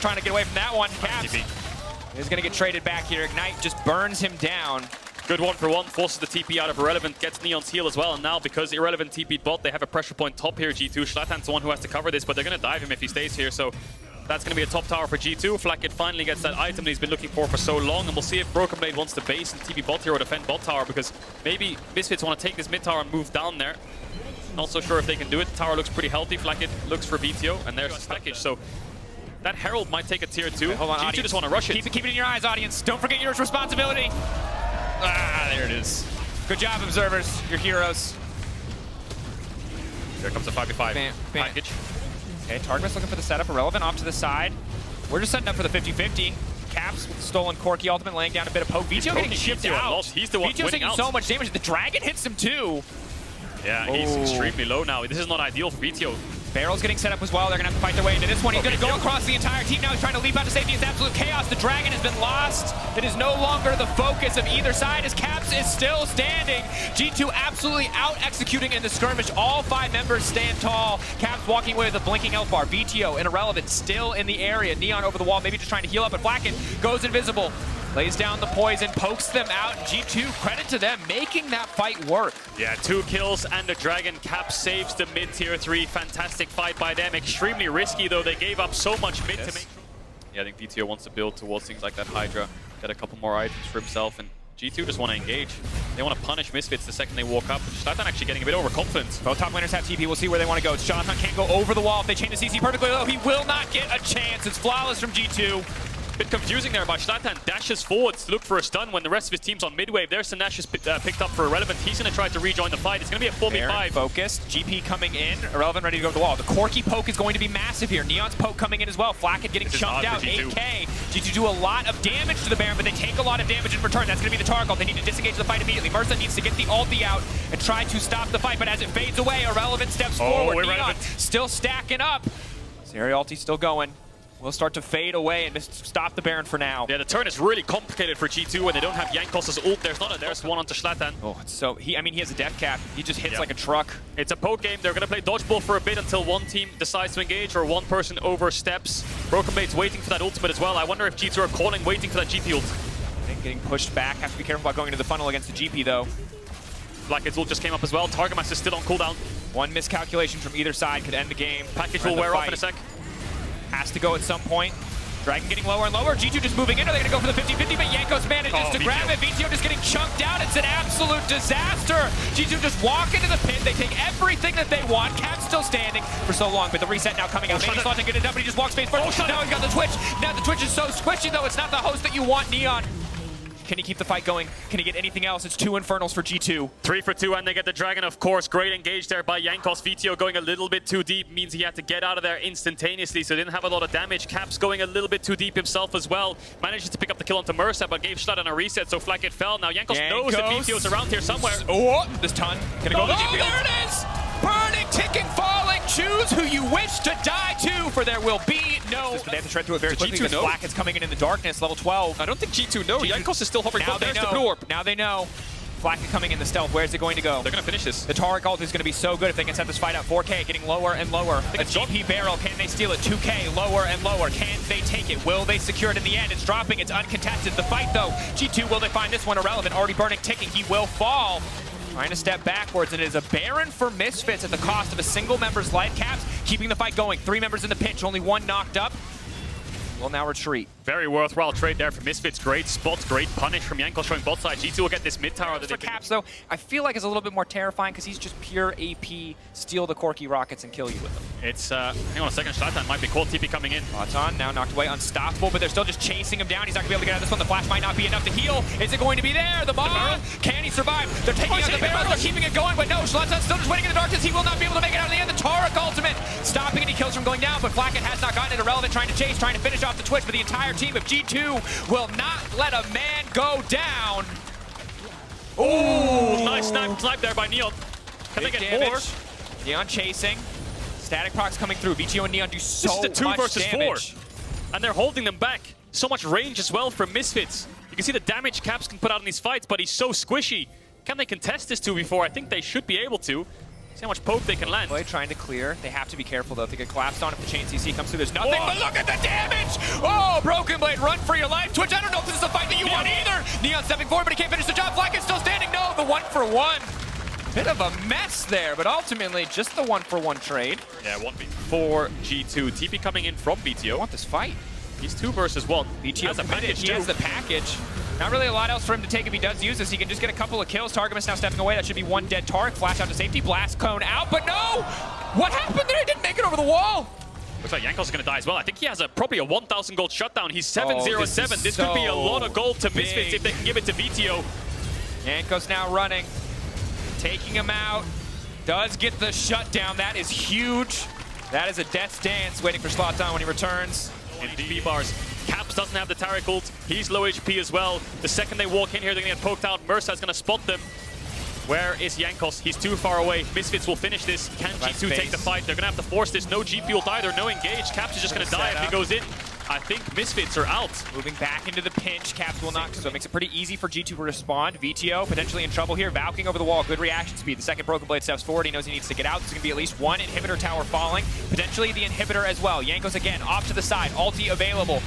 Trying to get away from that one. Caps is going to get traded back here. Ignite just burns him down. Good 1-for-1, forces the TP out of Irrelevant, gets Neon's heal as well, and now because Irrelevant TP'd bot, they have a pressure point top here, G2. Zlatan's the one who has to cover this, but they're going to dive him if he stays here, so that's going to be a top tower for G2. Flacket finally gets that item that he's been looking for so long, and we'll see if Broken Blade wants to base and TP bot here or defend bot tower, because maybe Misfits want to take this mid tower and move down there. Not so sure if they can do it. The tower looks pretty healthy. Flacket looks for VTO, and there's his package, so that Herald might take a tier 2. Wait, hold on, G2 audience. just want to rush it. Keep it in your eyes, audience. Don't forget your responsibility. Ah, there it is. Good job, observers. You're heroes. Here comes the 5v5 Bam. package. Okay, Targus looking for the setup. Irrelevant off to the side. We're just setting up for the 50-50. Caps with the stolen Corki ultimate, laying down a bit of poke. VTO getting shipped out. He's the one VTO's taking out. so much damage. The dragon hits him too. Yeah, he's extremely low now. This is not ideal for VTO. Barrel's getting set up as well. They're going to have to fight their way into this one. He's going to go across the entire team now. He's trying to leap out to safety. It's absolute chaos. The dragon has been lost. It is no longer the focus of either side as Caps is still standing. G2 absolutely out-executing in the skirmish. All 5 members stand tall. Caps walking away with a blinking health bar. VTO and Irrelevant still in the area. Neon over the wall, maybe just trying to heal up, but Flacket goes invisible. Lays down the poison, pokes them out. G2, credit to them, making that fight work. Yeah, 2 kills and the Dragon. Cap saves the mid tier 3. Fantastic fight by them. Extremely risky though. They gave up so much mid to make. Yeah, I think VTO wants to build towards things like that Hydra. Get a couple more items for himself, and G2 just want to engage. They want to punish Misfits the second they walk up. Zlatan actually getting a bit overconfident. Both top laners have TP. We'll see where they want to go. Jonathan can't go over the wall if they chain the CC perfectly, though. He will not get a chance. It's flawless from G2. Bit confusing there, but Zlatan dashes forwards to look for a stun when the rest of his team's on mid-wave. There's Sinash is picked up for Irrelevant. He's going to try to rejoin the fight. It's going to be a 4v5. Focused. GP coming in. Irrelevant ready to go to the wall. The Corki poke is going to be massive here. Neon's poke coming in as well. Flacket getting chunked out. 8k. G2 do a lot of damage to the Baron, but they take a lot of damage in return. That's going to be the target. They need to disengage the fight immediately. Mersa needs to get the ulti out and try to stop the fight, but as it fades away, Irrelevant steps forward. Neon still stacking up. Zeri ulti still going. Will start to fade away and just stop the Baron for now. Yeah, the turn is really complicated for G2 when they don't have Yankos' ult. There's one onto Zlatan. Oh, so he has a death cap. He just hits like a truck. It's a poke game. They're going to play dodgeball for a bit until one team decides to engage or one person oversteps. Broken Blade's waiting for that ultimate as well. I wonder if G2 are calling, waiting for that GP ult. I think getting pushed back. Have to be careful about going into the funnel against the GP though. Blackhead's ult just came up as well. Targamas is still on cooldown. One miscalculation from either side could end the game. Package will wear off in a sec. Has to go at some point. Dragon getting lower and lower. G2 just moving in. Are they going to go for the 50-50? But Jankos manages to grab it. VTO just getting chunked out. It's an absolute disaster. G2 just walk into the pit. They take everything that they want. Cap's still standing for so long, but the reset now coming out. Maybe Slot to get it up, but he just walks face first. Now he's got the Twitch. Now the Twitch is so squishy, though. It's not the host that you want, Neon. Can he keep the fight going? Can he get anything else? It's 2 Infernals for G2. 3 for 2, and they get the Dragon, of course. Great engage there by Jankos. VTO going a little bit too deep means he had to get out of there instantaneously, so didn't have a lot of damage. Caps going a little bit too deep himself as well. Manages to pick up the kill onto Mersa, but gave Schlatt a reset, so Flacket fell. Now Jankos knows that VTO's around here somewhere. Oh, this ton. Gonna go to GP. there it is! Burning, ticking, falling. Choose who you wish to die to, for there will be no... They have to shred through it very quickly because Flacket's coming in the darkness, level 12. I don't think G2 know. Jankos is still hovering. Now they know. Now they know. Flacket coming in the stealth. Where's it going to go? They're going to finish this. The Taric ult is going to be so good if they can set this fight up. 4K getting lower and lower. A GP barrel. Can they steal it? 2K lower and lower. Can they take it? Will they secure it in the end? It's dropping. It's uncontested. The fight, though. G2, will they find this one irrelevant? Already burning, ticking. He will fall. Trying to step backwards, and it is a Baron for Misfits at the cost of a single member's life. Caps keeping the fight going. 3 members in the pinch, only 1 knocked up. Will now retreat. Very worthwhile trade there for Misfits. Great spots, great punish from Jankos showing both sides. G2 will get this mid tower. For Caps, though, I feel like it's a little bit more terrifying because he's just pure AP, steal the Corki rockets and kill you with them. It's, hang on a second, Schlatt might be cold. TP coming in. Loton now knocked away, unstoppable, but they're still just chasing him down. He's not going to be able to get out of this one. The flash might not be enough to heal. Is it going to be there? The bomb? Can he survive? They're taking out the barrels. They're keeping it going, but no, Schlaton's still just waiting in the darkness. He will not be able to make it out in the end. The Taric ultimate stopping any kills from going down, but Flacket has not gotten it irrelevant, trying to chase, trying to finish off the Twitch, but the entire team of G2 will not let a man go down. Ooh, nice snipe there by Neon. Can they get damage. more? Neon chasing. Static procs coming through. VTO and Neon do so much damage. This is a 2 versus 4. And they're holding them back. So much range as well from Misfits. You can see the damage Caps can put out in these fights, but he's so squishy. Can they contest this 2v4? I think they should be able to. See how much poke they can land. Boy, trying to clear. They have to be careful, though. If they get collapsed on, if the chain CC comes through, there's nothing. But look at the damage! Oh, Broken Blade, run for your life. Twitch, I don't know if this is the fight that you want either. Neon stepping forward, but he can't finish the job. Flack is still standing. No, the 1-for-1. Bit of a mess there, but ultimately just the 1-for-1 trade. Yeah, 1v4 G2. TP coming in from BTO. I want this fight. He's 2 versus 1. BTO has a package he has the package. Not really a lot else for him to take if he does use this. He can just get a couple of kills. Targamas now stepping away. That should be 1 dead Taric. Flash out to safety. Blast cone out, but no! What happened there? He didn't make it over the wall. Looks like Jankos is going to die as well. I think he has probably a 1,000 gold shutdown. He's 7-0-7. This could be a lot of gold to Misfits if they can give it to VTO. Jankos now running. Taking him out. Does get the shutdown. That is huge. That is a death's dance waiting for Zlatan when he returns. In B bars. Caps doesn't have the Taric ult. He's low HP as well. The second they walk in here, they're going to get poked out. Mersa is going to spot them. Where is Jankos? He's too far away. Misfits will finish this. Can G2 take the fight? They're going to have to force this. No GP ult either. No engage. Caps is just going to die if he goes in. I think Misfits are out. Moving back into the pinch. Caps will not, so it makes it pretty easy for G2 to respond. VTO potentially in trouble here. Valking over the wall. Good reaction speed. The second Broken Blade steps forward. He knows he needs to get out. There's going to be at least 1 inhibitor tower falling. Potentially the inhibitor as well. Jankos again off to the side. Ulti available.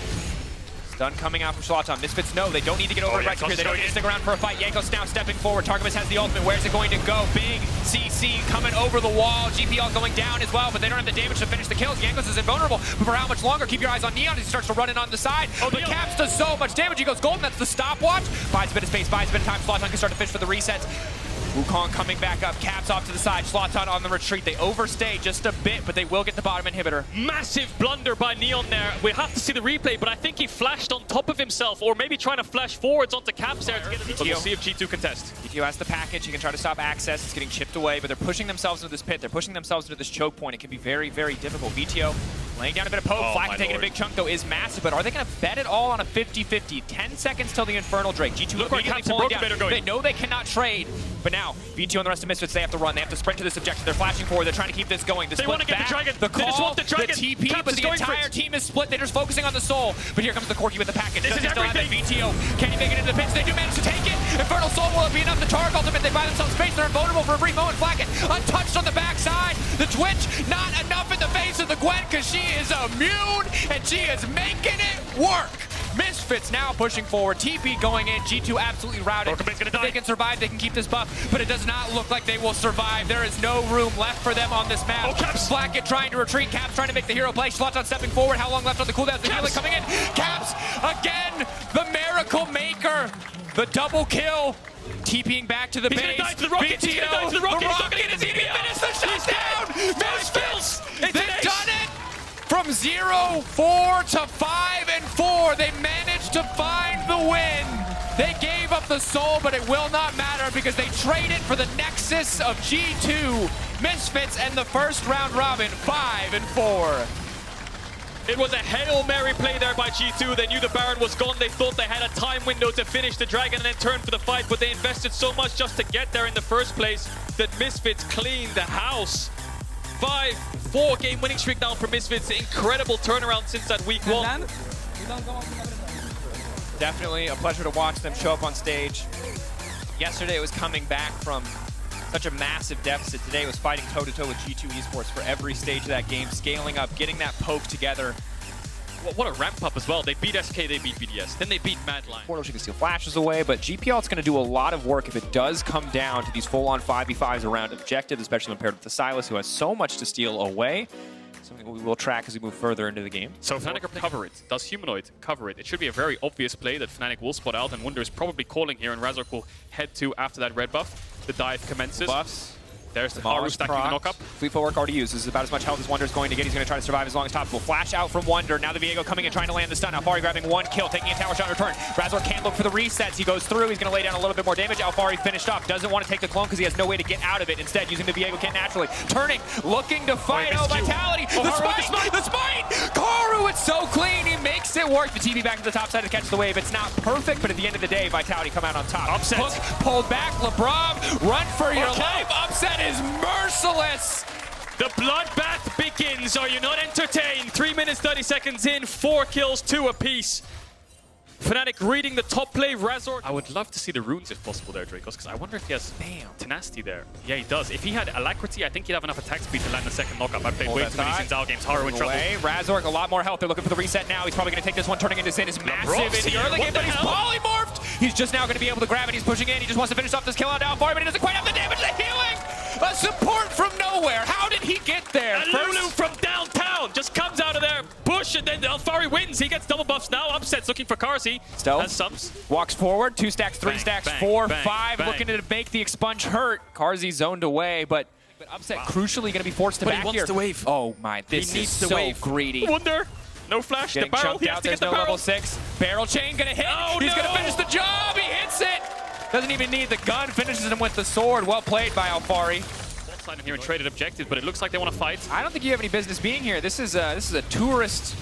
Stun coming out from Zlatan. Misfits know they don't need to get over aggressive here. They don't need to stick around for a fight. Jankos now stepping forward. Targamas has the ultimate. Where's it going to go? Big CC coming over the wall. GPL going down as well, but they don't have the damage to finish the kills. Jankos is invulnerable, but for how much longer? Keep your eyes on Neon as he starts to run in on the side. But Caps does so much damage. He goes golden. That's the stopwatch. Buys a bit of space, buys a bit of time. Zlatan can start to fish for the resets. Wukong coming back up, Caps off to the side, Zlatan on the retreat. They overstay just a bit, but they will get the bottom inhibitor. Massive blunder by Neon there. We have to see the replay, but I think he flashed on top of himself, or maybe trying to flash forwards onto Caps there to get it. We'll see if G2 contest. GTO has the package. He can try to stop access. It's getting chipped away, but they're pushing themselves into this pit. They're pushing themselves into this choke point. It can be very, very difficult. VTO laying down a bit of poke. Flack taking a big chunk, though, is massive, but are they going to bet it all on a 50-50? 10 seconds till the Infernal Drake. G2 look where Caps and Broken Blade are going. They know they cannot trade, but now VTO and the rest of Misfits, they have to run. They have to sprint to this objective. They're flashing forward. They're trying to keep this going. They want to get the Dragon. The call, they just want the Dragon. The TP, Caps but the entire team is split. They're just focusing on the soul. But here comes the Corki with the package. This is everything. VTO. Can he make it into the pinch? They do manage to take it. Infernal Soul, will it be enough? The Taric ultimate, they buy themselves space. They're invulnerable for a brief moment. Flacket untouched on the backside. The Twitch, not enough in the face of the Gwen because she is immune and she is making it work. Misfits now pushing forward. TP going in. G2 absolutely routed. They can survive. They can keep this buff, but it does not look like they will survive. There is no room left for them on this map. Blackett trying to retreat. Caps trying to make the hero play. Slotshot stepping forward. How long left on the cooldown? The healing coming in. Caps again. The miracle maker. The double kill. TPing back to the base. He's gonna die to the rocket. He's gonna die to the rocket. He's not gonna get is the even TP. finished the shutdown. Misfits. It's They've done it. From 0-4 to 5-4, they managed to find the win. They gave up the soul, but it will not matter because they traded for the nexus of G2, Misfits, and the first round robin, 5-4. It was a Hail Mary play there by G2. They knew the Baron was gone. They thought they had a time window to finish the Dragon and then turn for the fight, but they invested so much just to get there in the first place that Misfits cleaned the house. 5-4 game winning streak now for Misfits. Incredible turnaround since that week one. Definitely a pleasure to watch them show up on stage. Yesterday it was coming back from such a massive deficit. Today it was fighting toe-to-toe with G2 Esports for every stage of that game, scaling up, getting that poke together. What a ramp up as well. They beat SK, they beat BDS, then they beat Madline. Portal, she can steal flashes away, but GPL is going to do a lot of work if it does come down to these full-on 5v5s around objectives, especially when paired with the Silas, who has so much to steal away. Something we will track as we move further into the game. So Fnatic cover it. Does Humanoid cover it? It should be a very obvious play that Fnatic will spot out, and Wunder is probably calling here, and Razork will head to after that red buff. The dive commences. Buffs. There's the Haru stacking the knock-up. Fleet footwork already used. This is about as much health as Wonder is going to get. He's going to try to survive as long as possible. Flash out from Wonder. Now the Viego coming in, trying to land the stun. Alfari grabbing one kill, taking a tower shot in return. Razor can't look for the resets. He goes through. He's going to lay down a little bit more damage. Alfari finished off. Doesn't want to take the clone because he has no way to get out of it. Instead, using the Viego kit naturally. Turning, looking to fight. Oh, Vitality. The smite! The smite! Karu, it's so clean. He makes it work. The TV back to the top side to catch the wave. It's not perfect, but at the end of the day, Vitality come out on top. Upset. Hook pulled back. LeBron, run for your life. Upset is merciless. The bloodbath begins. Are you not entertained? 3 minutes, 30 seconds in, 4 kills, 2 apiece. Fnatic reading the top play, Razor. I would love to see the runes if possible there, Drakos, because I wonder if he has tenacity there. Yeah, he does. If he had alacrity, I think he'd have enough attack speed to land the second knockup. I played way too many Xin games. Haru in trouble. Razork, a lot more health. They're looking for the reset now. He's probably going to take this one. Turning into Xin is massive in the early game, but he's polymorphed. He's just now going to be able to grab it. He's pushing in. He just wants to finish off this kill on Alfari, but he doesn't quite have the damage. The healing! A support from nowhere. How did he get there? And Lulu from downtown just comes out of there. Push, and then Alfari wins. He gets double buffs now. Upset's looking for Karsi. Stealth. Subs. Walks forward. 2 stacks, 3 stacks, 4, 5. Looking to make the expunge hurt. Karsi zoned away, but Upset crucially going to be forced to back he wants here. to wave. Oh my, this is so greedy. Wonder. No flash. Getting the barrel. chunked He has out. to There's get the no barrel. level 6. Barrel chain going to hit. Oh, He's no. going to finish the job. He hits it. Doesn't even need the gun. Finishes him with the sword. Well played by Alfari. In here and traded objective, but it looks like they want to fight. I don't think you have any business being here. This is a tourist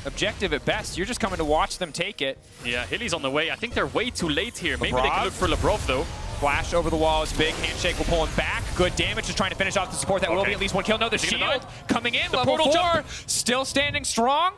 objective at best. You're just coming to watch them take it. Yeah, Hilly's on the way. I think they're way too late here. Maybe they can look for Lebrov though. Flash over the wall is big. Handshake will pull him back. Good damage, just trying to finish off the support. That will be at least 1 kill. No, the shield coming in. Level 4, still standing strong.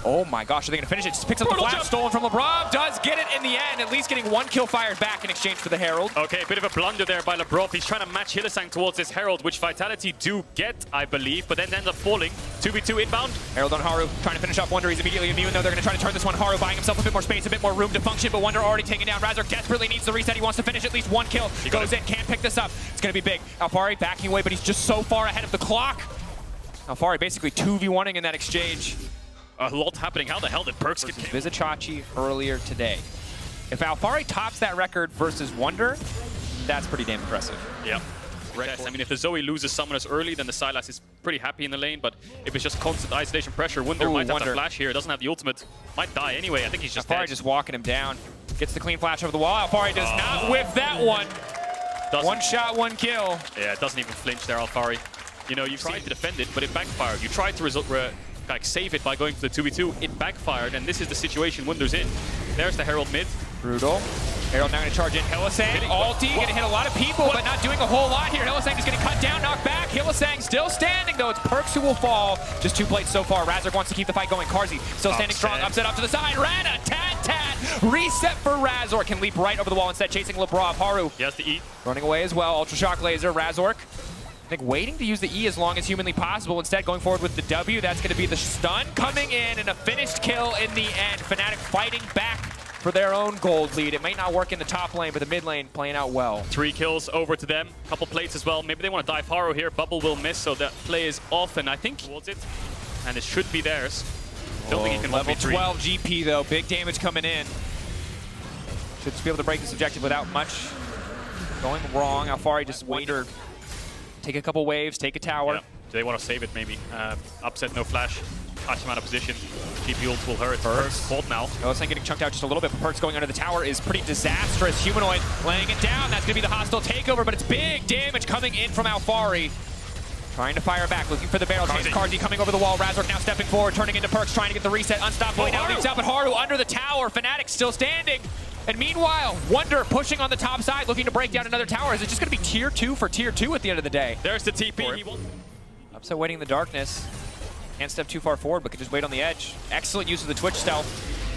Oh my gosh, are they going to finish it? Just picks up the flash, stolen from LeBron. Does get it in the end, at least getting 1 kill fired back in exchange for the Herald. Okay, a bit of a blunder there by Lebrov. He's trying to match Hylissang towards this Herald, which Vitality do get, I believe, but then ends up falling. 2v2 inbound. Herald on Haru, trying to finish off Wonder. He's immediately immune, though. They're going to try to turn this one. Haru buying himself a bit more space, a bit more room to function, but Wonder already taken down. Razork desperately needs the reset. He wants to finish at least 1 kill. He goes in, can't pick this up. It's going to be big. Alfari backing away, but he's just so far ahead of the clock. Alfari basically 2v1ing in that exchange. A lot happening. How the hell did Perks get Vizichachi earlier today? If Alfari tops that record versus Wonder, that's pretty damn impressive. Yeah. Yes, I mean, if the Zoe loses summoners early, then the Sylas is pretty happy in the lane, but if it's just constant isolation pressure, Wonder might have to flash here. Doesn't have the ultimate. Might die anyway. I think he's just Alfari dead. just walking him down. Gets the clean flash over the wall. Alfari does not whip that one. One shot, 1 kill. Yeah, it doesn't even flinch there, Alfari. You know, you've tried to defend it, but it backfired. You tried to like save it by going for the 2v2. It backfired, and this is the situation Wunder's in. There's the Herald mid. Brutal. Herald now going to charge in. Hylissang, ulti, going to hit a lot of people, but not doing a whole lot here. Hylissang is getting cut down, knocked back. Hylissang still standing, though. It's Perks who will fall. Just 2 plates so far. Razork wants to keep the fight going. Karsi still standing strong. Upset up to the side. Rana, tat. Reset for Razork. Can leap right over the wall instead, chasing Lebrov. Haru. He has to eat. Running away as well. Ultra Shock Laser. Razork I think waiting to use the E as long as humanly possible. Instead, going forward with the W. That's going to be the stun coming in and a finished kill in the end. Fnatic fighting back for their own gold lead. It may not work in the top lane, but the mid lane playing out well. 3 kills over to them. Couple plates as well. Maybe they want to dive Haru here. Bubble will miss, so that play is off, and I think towards it. And it should be theirs. Don't think he can Level 1v3. 12 GP though. Big damage coming in. Should just be able to break this objective without much going wrong. Alfari just wonder. Take a couple waves, take a tower. Yeah. Do they want to save it maybe? Upset, no flash. Touch him out of position. GP ult will hurt. Perks hold now. LEC getting chunked out just a little bit, but Perks going under the tower is pretty disastrous. Humanoid laying it down. That's going to be the hostile takeover, but it's big damage coming in from Alfari. Trying to fire back, looking for the barrel chase. Kardi coming over the wall. Razork now stepping forward, turning into Perks, trying to get the reset. Unstoppable now leaps out, but Haru under the tower. Fnatic still standing. And meanwhile, Wonder pushing on the top side, looking to break down another tower. Is it just going to be tier 2 for tier 2 at the end of the day? There's the TP. Upset waiting in the darkness. Can't step too far forward, but can just wait on the edge. Excellent use of the Twitch stealth.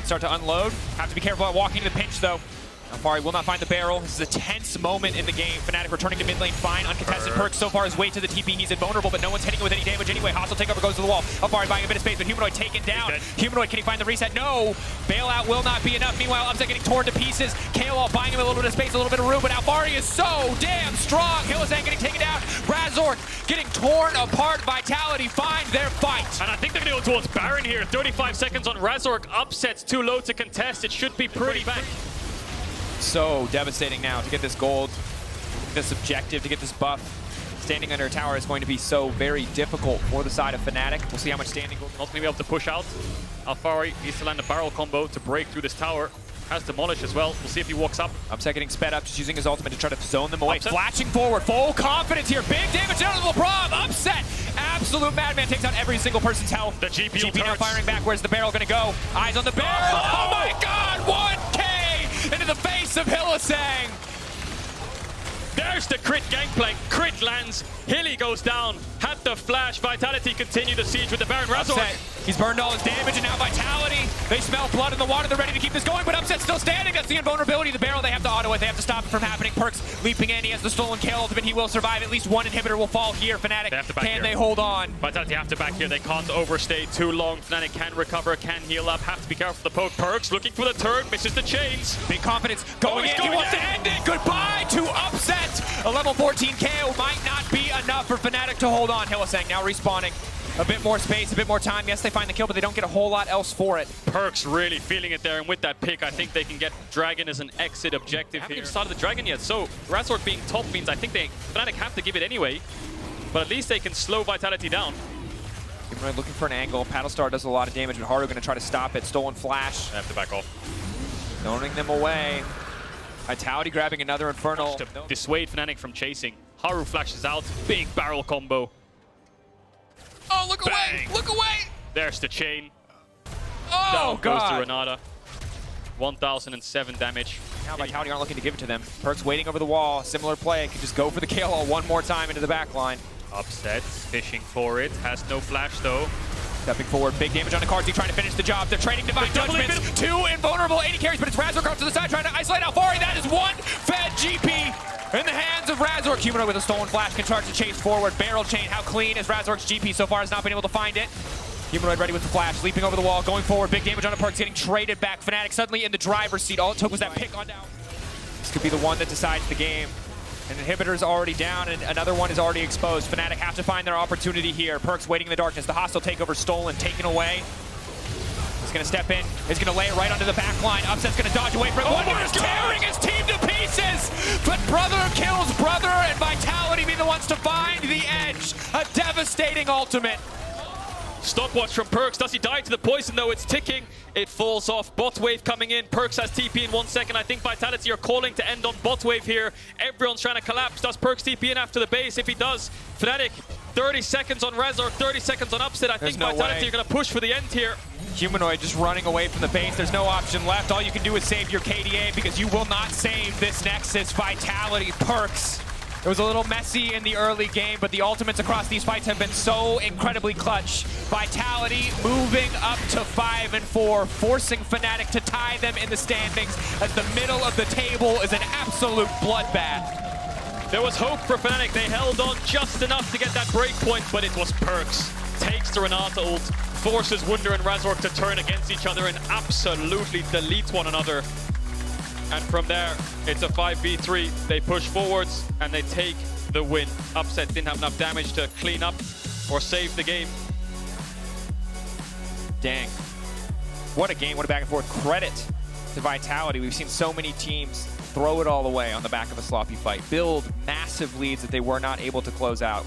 Start to unload. Have to be careful about walking to the pinch, though. Alfari will not find the barrel. This is a tense moment in the game. Fnatic returning to mid lane, fine. Uncontested Perks so far his way to the TP. He's invulnerable, but no one's hitting it with any damage anyway. Hostile takeover goes to the wall. Alfari buying a bit of space, but Humanoid taken down. Humanoid, can he find the reset? No! Bailout will not be enough. Meanwhile, Upset getting torn to pieces. Kaolal buying him a little bit of space, a little bit of room, but Alfari is so damn strong. Hylissang getting taken down. Razork getting torn apart. Vitality find their fight. And I think they're going to go towards Baron here. 35 seconds on Razork. Upset's too low to contest. It should be pretty back. So devastating now to get this gold, this objective, to get this buff. Standing under a tower is going to be so very difficult for the side of Fnatic. We'll see how much standing gold. Not going to be able to push out. Alfari needs to land a barrel combo to break through this tower. Has Demolish as well. We'll see if he walks up. Upset getting sped up, just using his ultimate to try to zone them away. Upset. Flashing forward, full confidence here. Big damage down to LeBron. Upset. Absolute madman takes out every single person's health. The GP now firing back. Where's the barrel going to go? Eyes on the barrel. Oh my God, 1K into the face of Hylissang. There's the crit gangplank. Crit lands. Hilly goes down. Had the flash. Vitality continue the siege with the Baron Razork. Upset. He's burned all his damage, and now Vitality. They smell blood in the water. They're ready to keep this going, but Upset's still standing. That's the invulnerability of the barrel. They have to auto it. They have to stop it from happening. Perks leaping in. He has the stolen kill ultimate. He will survive. At least one inhibitor will fall here. Fnatic, can they hold on? Vitality have to back here. They can't overstay too long. Fnatic can recover, can heal up. Have to be careful of the poke. Perks looking for the turn. Misses the chains. Big confidence. Going in. He wants to end it. Goodbye to Upset. A level 14 KO might not be enough for Fnatic to hold on. Hylissang now respawning. A bit more space, a bit more time. Yes, they find the kill, but they don't get a whole lot else for it. Perks really feeling it there, and with that pick, I think they can get Dragon as an exit objective here. Haven't even started the Dragon yet, so Razork being top means I think Fnatic have to give it anyway, but at least they can slow Vitality down. Humanoid looking for an angle. Paddlestar does a lot of damage, but Haru going to try to stop it. Stolen flash. They have to back off. Zoning them away. Vitality grabbing another Infernal. To dissuade Fnatic from chasing. Haru flashes out. Big barrel combo. Oh, look Bang. away! Look away! There's the chain. Oh, Down goes God! to Renata. 1,007 damage. Now Vitality aren't looking to give it to them. Perks waiting over the wall. Similar play. Could just go for the KO one more time into the back line. Upset, fishing for it. Has no flash though. Stepping forward, big damage on the cards. He's trying to finish the job. They're trading divine judgments. 2 invulnerable 80 carries, but it's Razork off to the side trying to isolate Alfari. That is 1 fed GP in the hands of Razork. Humanoid with a stolen flash can charge the chase forward. Barrel chain, how clean is Razork's GP so far? Has not been able to find it. Humanoid ready with the flash, leaping over the wall, going forward. Big damage on the Perks, getting traded back. Fnatic suddenly in the driver's seat. All it took was that pick on down. This could be the one that decides the game. An inhibitor's already down, and another one is already exposed. Fnatic have to find their opportunity here. Perks waiting in the darkness. The hostile takeover stolen, taken away. He's going to step in. He's going to lay it right onto the back line. Upset's going to dodge away from it. Wonder is tearing his team to pieces! But brother kills brother, and Vitality be the ones to find the edge. A devastating ultimate. Stopwatch from Perks. Does he die to the poison though? It's ticking. It falls off. Bot wave coming in. Perks has TP in 1 second. I think Vitality are calling to end on bot wave here. Everyone's trying to collapse. Does Perks TP in after the base? If he does, Fnatic 30 seconds on Razork, 30 seconds on Upset. I think Vitality are going to push for the end here. Humanoid just running away from the base. There's no option left. All you can do is save your KDA because you will not save this Nexus. Vitality, Perks. It was a little messy in the early game, but the ultimates across these fights have been so incredibly clutch. Vitality moving up to 5-4, forcing Fnatic to tie them in the standings as the middle of the table is an absolute bloodbath. There was hope for Fnatic. They held on just enough to get that break point, but it was Perks. Takes the Renata ult, forces Wunder and Razork to turn against each other and absolutely delete one another. And from there, it's a 5v3. They push forwards and they take the win. Upset didn't have enough damage to clean up or save the game. Dang. What a game, what a back and forth. Credit to Vitality. We've seen so many teams throw it all away on the back of a sloppy fight, build massive leads that they were not able to close out.